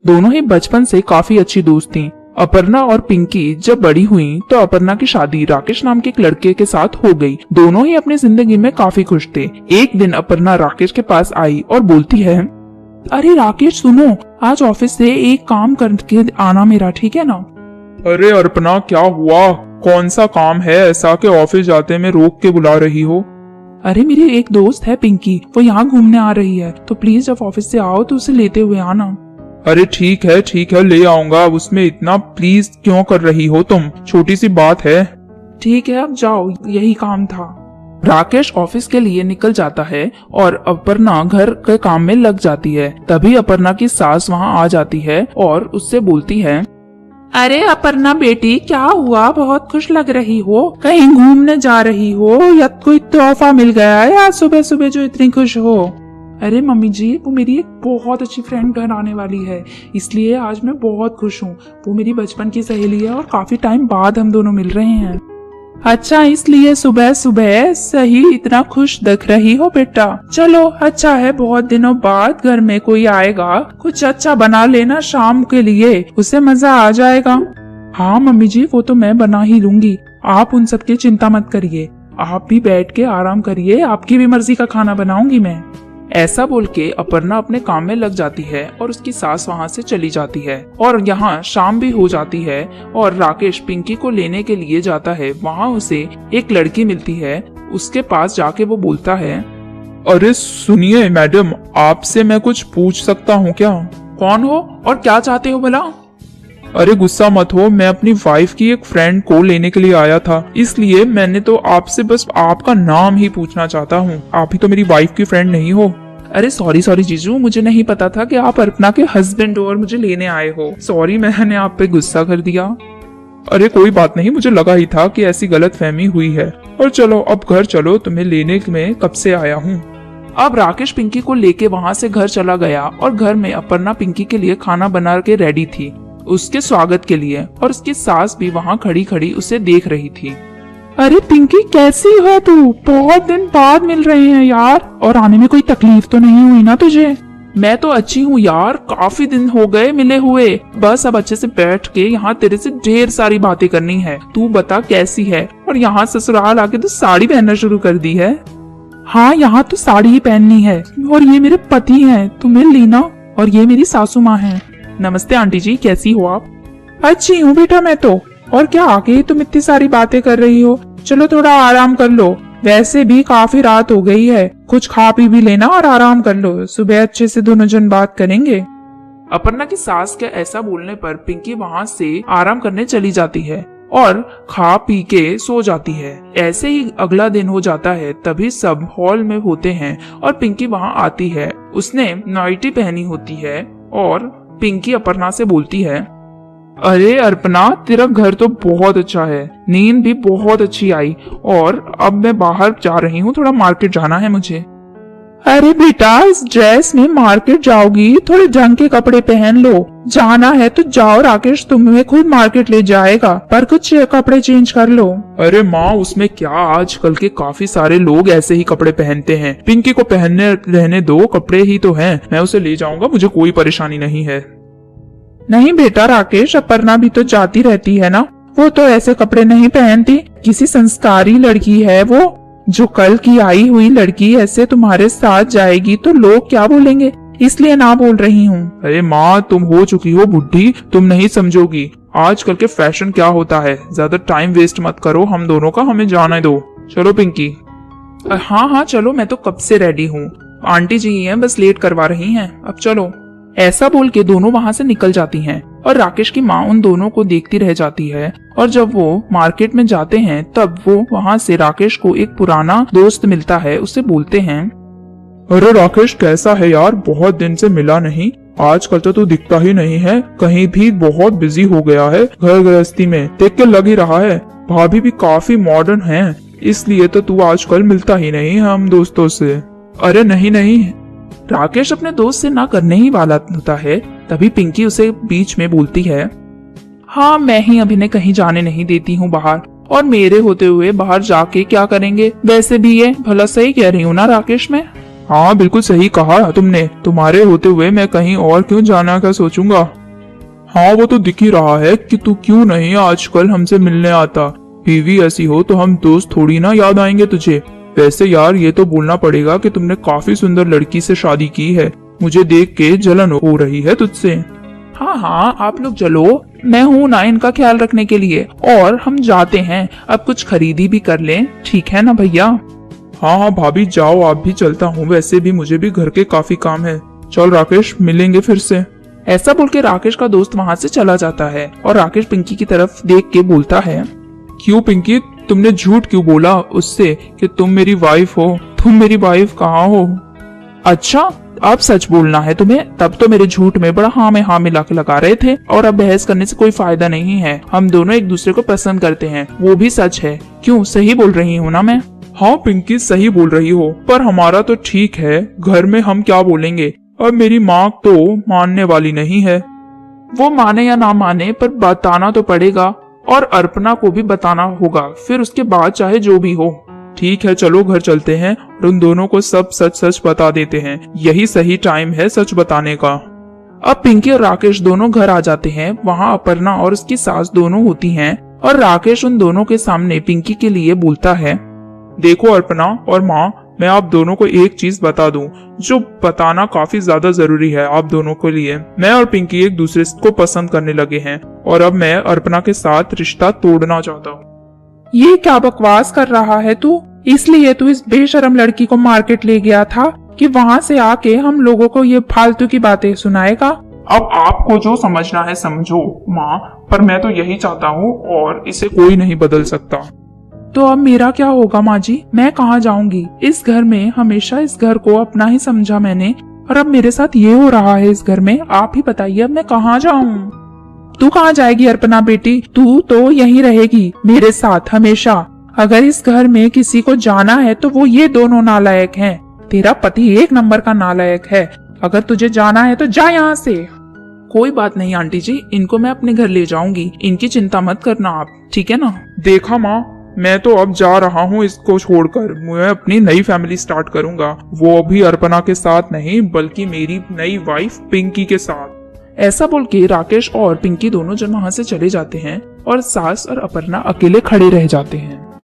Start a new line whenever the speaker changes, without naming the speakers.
दोनों ही बचपन से काफी अच्छी दोस्त थीं। अपर्णा और पिंकी जब बड़ी हुई तो अपर्णा की शादी राकेश नाम के एक लड़के के साथ हो गई। दोनों ही अपनी जिंदगी में काफी खुश थे। एक दिन अपर्णा राकेश के पास आई और बोलती है, अरे राकेश सुनो, आज ऑफिस से एक काम करके आना मेरा, ठीक है ना?
अरे अर्पणा, क्या हुआ? कौन सा काम है ऐसा कि ऑफिस जाते में रोक के बुला रही हो?
अरे मेरी एक दोस्त है पिंकी, वो यहाँ घूमने आ रही है, तो प्लीज जब ऑफिस से आओ तो उसे लेते हुए आना।
अरे ठीक है ले आऊंगा। उसमें इतना प्लीज क्यों कर रही हो तुम? छोटी सी बात है।
ठीक है अब जाओ, यही काम था। राकेश ऑफिस के लिए निकल जाता है और अपर्णा घर के काम में लग जाती है। तभी अपर्णा की सास वहाँ आ जाती है और उससे बोलती है, अरे अपर्णा बेटी, क्या हुआ? बहुत खुश लग रही हो, कहीं घूमने जा रही हो या कोई तोहफा मिल गया है आज सुबह सुबह जो इतनी खुश हो? अरे मम्मी जी, वो मेरी एक बहुत अच्छी फ्रेंड घर आने वाली है, इसलिए आज मैं बहुत खुश हूँ। वो मेरी बचपन की सहेली है और काफी टाइम बाद हम दोनों मिल रहे हैं। अच्छा, इसलिए सुबह सुबह सही इतना खुश दिख रही हो बेटा? चलो अच्छा है, बहुत दिनों बाद घर में कोई आएगा, कुछ अच्छा बना लेना शाम के लिए, उसे मजा आ जाएगा। हाँ मम्मी जी, वो तो मैं बना ही लूंगी, आप उन सब की चिंता मत करिए। आप भी बैठ के आराम करिए, आपकी भी मर्जी का खाना बनाऊंगी मैं। ऐसा बोल के अपर्णा अपने काम में लग जाती है और उसकी सास वहाँ से चली जाती है और यहाँ शाम भी हो जाती है और राकेश पिंकी को लेने के लिए जाता है। वहाँ उसे एक लड़की मिलती है। उसके पास जाके वो बोलता है,
अरे सुनिए मैडम, आपसे मैं कुछ पूछ सकता हूँ क्या?
कौन हो और क्या चाहते हो भला?
अरे गुस्सा मत हो, मैं अपनी वाइफ की एक फ्रेंड को लेने के लिए आया था, इसलिए मैंने तो आपसे बस आपका नाम ही पूछना चाहता हूँ। आप ही तो मेरी वाइफ की फ्रेंड नहीं हो?
अरे सॉरी जीजू, मुझे नहीं पता था कि आप अर्पणा के हस्बैंड हो और मुझे लेने आए हो। सॉरी, मैंने आप पे गुस्सा कर दिया।
अरे कोई बात नहीं, मुझे लगा ही था कि ऐसी गलतफहमी हुई है। और चलो अब घर चलो, तुम्हें लेने में कब से आया हूँ।
अब राकेश पिंकी को लेके वहाँ से घर चला गया और घर में अपर्णा पिंकी के लिए खाना बना के रेडी थी उसके स्वागत के लिए, और उसकी सास भी वहाँ खड़ी खड़ी उसे देख रही थी। अरे पिंकी, कैसी है तू? बहुत दिन बाद मिल रहे हैं यार, और आने में कोई तकलीफ तो नहीं हुई ना तुझे? मैं तो अच्छी हूँ यार, काफी दिन हो गए मिले हुए। बस अब अच्छे से बैठ के यहाँ तेरे से ढेर सारी बातें करनी है। तू बता कैसी है? और यहाँ ससुराल आके तो साड़ी पहनना शुरू कर दी है। हाँ, यहाँ तो साड़ी ही पहननी है। और ये मेरे पति हैं, तुम्हें लीना, और ये मेरी सासू माँ है। नमस्ते आंटी जी, कैसी हो आप? अच्छी हूँ बेटा मैं तो। और क्या आगे तुम इतनी सारी बातें कर रही हो? चलो थोड़ा आराम कर लो, वैसे भी काफी रात हो गई है। कुछ खा पी भी लेना और आराम कर लो, सुबह अच्छे से दोनों जन बात करेंगे। अपर्णा की सास के ऐसा बोलने पर पिंकी वहाँ से आराम करने चली जाती है और खा पी के सो जाती है। ऐसे ही अगला दिन हो जाता है। तभी सब हॉल में होते हैं और पिंकी वहाँ आती है। उसने नाइटी पहनी होती है और पिंकी अपर्णा से बोलती है, अरे अर्पणा, तेरा घर तो बहुत अच्छा है, नींद भी बहुत अच्छी आई, और अब मैं बाहर जा रही हूँ, थोड़ा मार्केट जाना है मुझे। अरे बेटा, इस ड्रेस में मार्केट जाओगी? थोड़े ढंग के कपड़े पहन लो। जाना है तो जाओ, राकेश तुम्हें खुद मार्केट ले जाएगा, पर कुछ कपड़े चेंज कर लो।
अरे माँ, उसमें क्या, आजकल के काफी सारे लोग ऐसे ही कपड़े पहनते हैं। पिंकी को पहनने रहने दो, कपड़े ही तो हैं, मैं उसे ले जाऊंगा, मुझे कोई परेशानी नहीं है।
नहीं बेटा राकेश, अपर्णा भी तो जाती रहती है ना, वो तो ऐसे कपड़े नहीं पहनती। किसी संस्कारी लड़की है वो, जो कल की आई हुई लड़की ऐसे तुम्हारे साथ जाएगी तो लोग क्या बोलेंगे, इसलिए ना बोल रही हूँ।
अरे माँ, तुम हो चुकी हो बुढ़ी, तुम नहीं समझोगी आजकल के फैशन क्या होता है। ज्यादा टाइम वेस्ट मत करो हम दोनों का, हमें जाने दो। चलो पिंकी।
हाँ चलो, मैं तो कब से रेडी हूँ, आंटी जी ही हैं, बस लेट करवा रही हैं, अब चलो। ऐसा बोल के दोनों वहाँ से निकल जाती हैं और राकेश की माँ उन दोनों को देखती रह जाती है। और जब वो मार्केट में जाते हैं तब वो वहाँ से राकेश को एक पुराना दोस्त मिलता है। उससे बोलते हैं,
अरे राकेश, कैसा है यार? बहुत दिन से मिला नहीं, आजकल तो तू दिखता ही नहीं है, कहीं भी बहुत बिजी हो गया है घर गृहस्थी में, देख के लग ही रहा है। भाभी भी काफी मॉडर्न है, इसलिए तो तू आजकल मिलता ही नहीं हम दोस्तों से। अरे नहीं, राकेश अपने दोस्त से ना करने ही वाला होता है। तभी पिंकी उसे बीच में बोलती है, हाँ मैं ही अभी ने कहीं जाने नहीं देती हूँ बाहर, और मेरे होते हुए बाहर जाके क्या करेंगे? वैसे भी ये भला सही कह रही हूँ ना राकेश मैं? हाँ बिल्कुल सही कहा तुमने, तुम्हारे होते हुए मैं कहीं और क्यों जाना का सोचूंगा। हाँ वो तो दिख ही रहा है कि तू क्यों नहीं आजकल हमसे मिलने आता। बीवी ऐसी हो तो हम दोस्त थोड़ी ना याद आएंगे तुझे। वैसे यार ये तो बोलना पड़ेगा कि तुमने काफी सुंदर लड़की से शादी की है, मुझे देख के जलन हो रही है तुझसे।
हाँ हाँ आप लोग चलो, मैं हूँ ना इनका ख्याल रखने के लिए, और हम जाते हैं, अब कुछ खरीदी भी कर लें, ठीक है ना भैया।
हाँ हाँ भाभी जाओ, आप भी चलता हूँ, वैसे भी मुझे भी घर के काफी काम है। चल राकेश मिलेंगे फिर से।
ऐसा बोल के राकेश का दोस्त वहाँ से चला जाता है और राकेश पिंकी की तरफ देख के बोलता है,
क्यों पिंकी, तुमने झूठ क्यों बोला उससे कि तुम मेरी वाइफ हो? तुम मेरी वाइफ कहाँ हो?
अच्छा अब सच बोलना है तुम्हें? तब तो मेरे झूठ में बड़ा हाँ में हाँ मिला के लगा रहे थे, और अब बहस करने से कोई फायदा नहीं है। हम दोनों एक दूसरे को पसंद करते हैं, वो भी सच है। क्यों, सही बोल रही हूँ ना मैं?
हाँ पिंकी सही बोल रही हो, पर हमारा तो ठीक है, घर में हम क्या बोलेंगे? अब मेरी माँ तो मानने वाली नहीं है।
वो माने या ना माने पर बताना तो पड़ेगा, और अर्पणा को भी बताना होगा, फिर उसके बाद चाहे जो भी हो।
ठीक है चलो घर चलते हैं और उन दोनों को सब सच सच बता देते हैं, यही सही टाइम है सच बताने का।
अब पिंकी और राकेश दोनों घर आ जाते हैं। वहाँ अपर्णा और उसकी सास दोनों होती हैं, और राकेश उन दोनों के सामने पिंकी के लिए बोलता है,
देखो अर्पणा और माँ, मैं आप दोनों को एक चीज बता दूं, जो बताना काफी ज्यादा जरूरी है आप दोनों के लिए। मैं और पिंकी एक दूसरे को पसंद करने लगे हैं, और अब मैं अर्पणा के साथ रिश्ता तोड़ना चाहता हूँ।
ये क्या बकवास कर रहा है तू? इसलिए तू इस बेशरम लड़की को मार्केट ले गया था कि वहाँ से आके हम लोगों को ये फालतू की बातें सुनाएगा?
अब आपको जो समझना है समझो माँ, पर मैं तो यही चाहता हूँ और इसे कोई नहीं बदल सकता।
तो अब मेरा क्या होगा माँ जी? मैं कहाँ जाऊंगी? इस घर में हमेशा इस घर को अपना ही समझा मैंने, और अब मेरे साथ ये हो रहा है इस घर में। आप ही बताइए अब मैं कहाँ जाऊँ? तू कहाँ जाएगी अर्पणा बेटी? तू तो यहीं रहेगी मेरे साथ हमेशा। अगर इस घर में किसी को जाना है तो वो ये दोनों नालायक हैं। तेरा पति एक नंबर का नालायक है। अगर तुझे जाना है तो जा यहाँ से। कोई बात नहीं आंटी जी, इनको मैं अपने घर ले जाऊंगी, इनकी चिंता मत करना आप, ठीक है ना?
देखा माँ, मैं तो अब जा रहा हूँ इसको छोड़कर, मैं अपनी नई फैमिली स्टार्ट करूंगा, वो भी अर्पणा के साथ नहीं बल्कि मेरी नई वाइफ पिंकी के साथ।
ऐसा बोल के राकेश और पिंकी दोनों जन वहाँ से चले जाते हैं, और सास और अपर्णा अकेले खड़े रह जाते हैं।